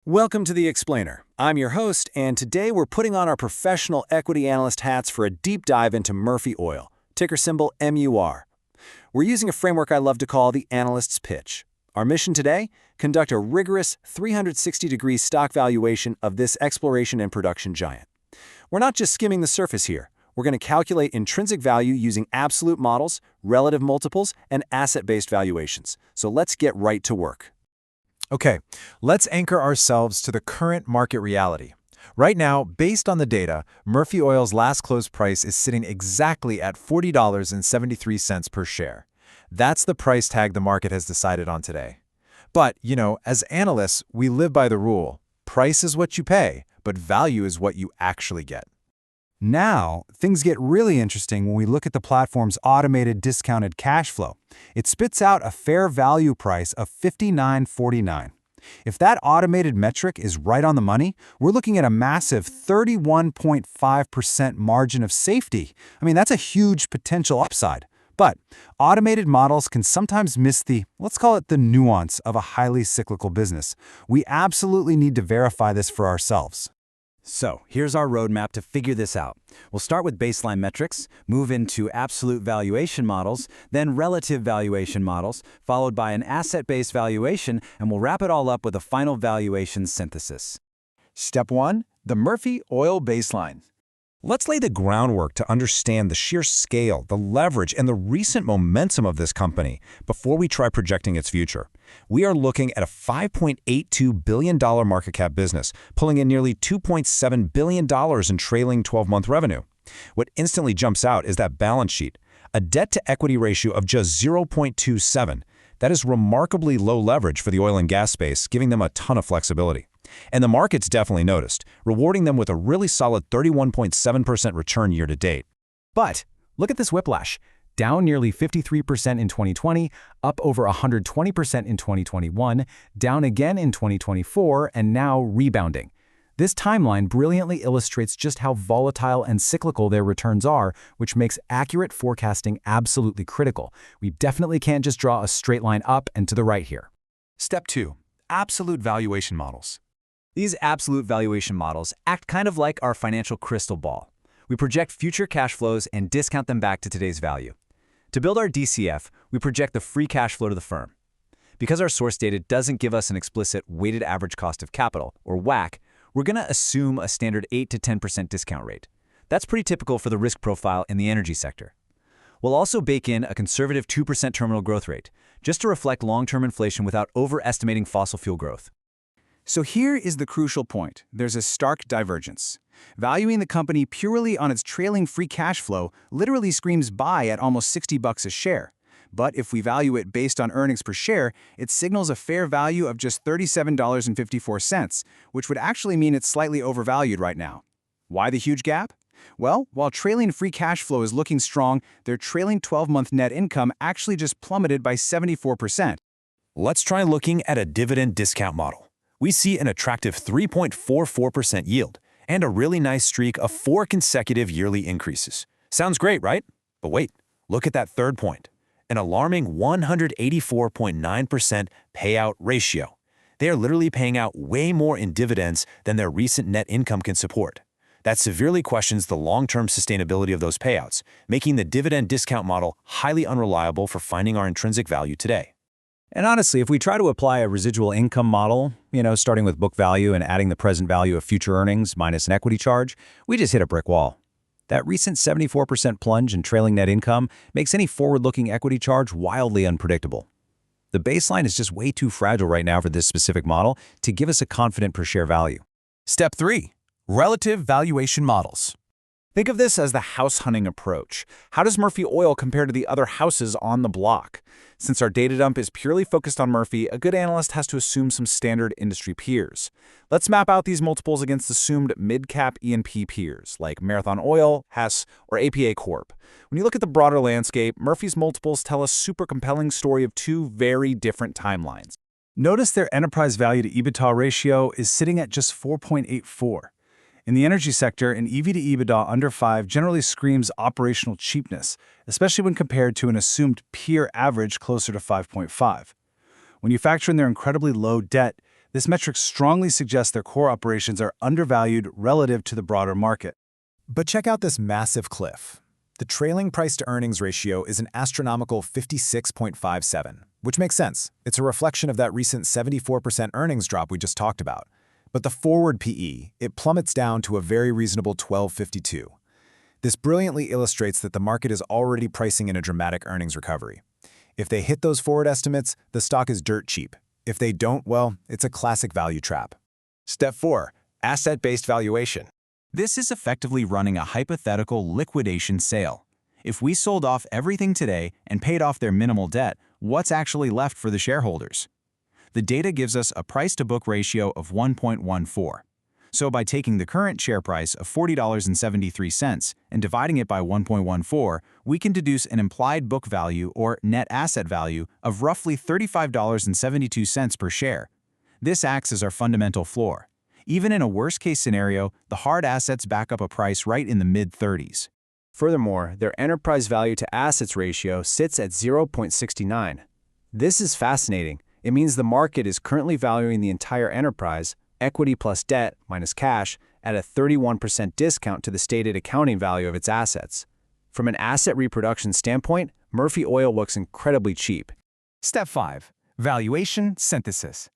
Welcome to The Explainer. I'm your host, and today we're putting on our professional equity analyst hats for a deep dive into Murphy Oil, ticker symbol MUR. We're using a framework I love to call the analyst's pitch. Our mission today? Conduct a rigorous 360-degree stock valuation of this exploration and production giant. We're not just skimming the surface here. We're going to calculate intrinsic value using absolute models, relative multiples, and asset-based valuations. So let's get right to work. Okay, let's anchor ourselves to the current market reality. Right now, based on the data, Murphy Oil's last close price is sitting exactly at $40.73 per share. That's the price tag the market has decided on today. But, as analysts, we live by the rule: price is what you pay, but value is what you actually get. Now, things get really interesting when we look at the platform's automated discounted cash flow. It spits out a fair value price of $59.49. If that automated metric is right on the money, we're looking at a massive 31.5% margin of safety. That's a huge potential upside. But automated models can sometimes miss let's call it the nuance of a highly cyclical business. We absolutely need to verify this for ourselves. So here's our roadmap to figure this out. We'll start with baseline metrics, move into absolute valuation models, then relative valuation models, followed by an asset-based valuation, and we'll wrap it all up with a final valuation synthesis. Step 1. The Murphy Oil baseline. Let's lay the groundwork to understand the sheer scale, the leverage, and the recent momentum of this company before we try projecting its future. We are looking at a $5.82 billion market cap business, pulling in nearly $2.7 billion in trailing 12-month revenue. What instantly jumps out is that balance sheet, a debt-to-equity ratio of just 0.27. That is remarkably low leverage for the oil and gas space, giving them a ton of flexibility. And the market's definitely noticed, rewarding them with a really solid 31.7% return year to date. But look at this whiplash. Down nearly 53% in 2020, up over 120% in 2021, down again in 2024, and now rebounding. This timeline brilliantly illustrates just how volatile and cyclical their returns are, which makes accurate forecasting absolutely critical. We definitely can't just draw a straight line up and to the right here. Step 2. Absolute valuation models. These absolute valuation models act kind of like our financial crystal ball. We project future cash flows and discount them back to today's value. To build our DCF, we project the free cash flow to the firm. Because our source data doesn't give us an explicit weighted average cost of capital, or WACC, we're going to assume a standard 8 to 10% discount rate. That's pretty typical for the risk profile in the energy sector. We'll also bake in a conservative 2% terminal growth rate, just to reflect long-term inflation without overestimating fossil fuel growth. So here is the crucial point. There's a stark divergence. Valuing the company purely on its trailing free cash flow literally screams buy at almost $60 a share. But if we value it based on earnings per share, it signals a fair value of just $37.54, which would actually mean it's slightly overvalued right now. Why the huge gap? Well, while trailing free cash flow is looking strong, their trailing 12-month net income actually just plummeted by 74%. Let's try looking at a dividend discount model. We see an attractive 3.44% yield and a really nice streak of 4 consecutive yearly increases. Sounds great, right? But wait, look at that third point. An alarming 184.9% payout ratio. They are literally paying out way more in dividends than their recent net income can support. That severely questions the long-term sustainability of those payouts, making the dividend discount model highly unreliable for finding our intrinsic value today. And honestly, if we try to apply a residual income model, starting with book value and adding the present value of future earnings minus an equity charge, we just hit a brick wall. That recent 74% plunge in trailing net income makes any forward-looking equity charge wildly unpredictable. The baseline is just way too fragile right now for this specific model to give us a confident per share value. Step 3. Relative valuation models. Think of this as the house hunting approach. How does Murphy Oil compare to the other houses on the block? Since our data dump is purely focused on Murphy, a good analyst has to assume some standard industry peers. Let's map out these multiples against assumed mid-cap E&P peers, like Marathon Oil, Hess, or APA Corp. When you look at the broader landscape, Murphy's multiples tell a super compelling story of two very different timelines. Notice their enterprise value to EBITDA ratio is sitting at just 4.84. In the energy sector, an EV to EBITDA under 5 generally screams operational cheapness, especially when compared to an assumed peer average closer to 5.5. When you factor in their incredibly low debt, This metric strongly suggests their core operations are undervalued relative to the broader market. But check out this massive cliff. The trailing price-to-earnings ratio is an astronomical 56.57, which makes sense. It's a reflection of that recent 74% earnings drop we just talked about. But the forward PE, it plummets down to a very reasonable 12.52. This brilliantly illustrates that the market is already pricing in a dramatic earnings recovery. If they hit those forward estimates, the stock is dirt cheap. If they don't, well, it's a classic value trap. Step 4. Asset-based valuation. This is effectively running a hypothetical liquidation sale. If we sold off everything today and paid off their minimal debt, what's actually left for the shareholders? The data gives us a price-to-book ratio of 1.14. So by taking the current share price of $40.73 and dividing it by 1.14, we can deduce an implied book value or net asset value of roughly $35.72 per share. This acts as our fundamental floor. Even in a worst-case scenario, the hard assets back up a price right in the mid-30s. Furthermore, their enterprise value to assets ratio sits at 0.69. This is fascinating. It means the market is currently valuing the entire enterprise, equity plus debt minus cash, at a 31% discount to the stated accounting value of its assets. From an asset reproduction standpoint, Murphy Oil looks incredibly cheap. Step 5. Valuation synthesis.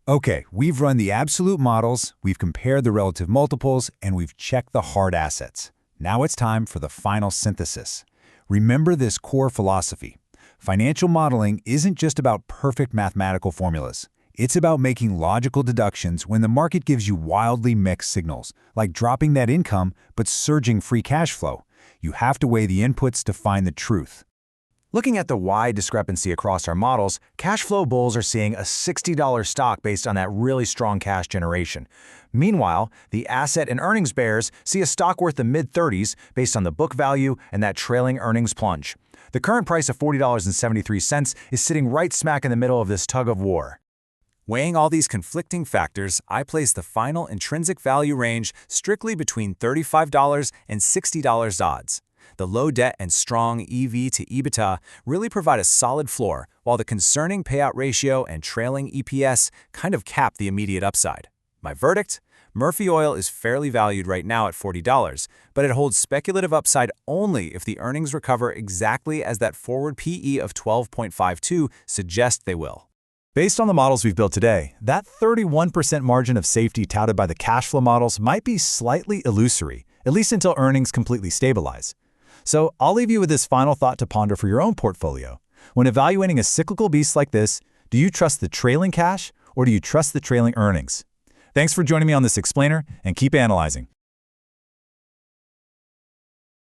Okay, we've run the absolute models, we've compared the relative multiples, and we've checked the hard assets. Now it's time for the final synthesis. Remember this core philosophy. Financial modeling isn't just about perfect mathematical formulas. It's about making logical deductions when the market gives you wildly mixed signals, like dropping net income but surging free cash flow. You have to weigh the inputs to find the truth. Looking at the wide discrepancy across our models, cash flow bulls are seeing a $60 stock based on that really strong cash generation. Meanwhile, the asset and earnings bears see a stock worth the mid-30s based on the book value and that trailing earnings plunge. The current price of $40.73 is sitting right smack in the middle of this tug of war. Weighing all these conflicting factors, I place the final intrinsic value range strictly between $35 and $60 odds. The low debt and strong EV to EBITDA really provide a solid floor, while the concerning payout ratio and trailing EPS kind of cap the immediate upside. My verdict? Murphy Oil is fairly valued right now at $40, but it holds speculative upside only if the earnings recover exactly as that forward PE of 12.52 suggests they will. Based on the models we've built today, that 31% margin of safety touted by the cash flow models might be slightly illusory, at least until earnings completely stabilize. So I'll leave you with this final thought to ponder for your own portfolio. When evaluating a cyclical beast like this, do you trust the trailing cash or do you trust the trailing earnings? Thanks for joining me on this explainer, and keep analyzing.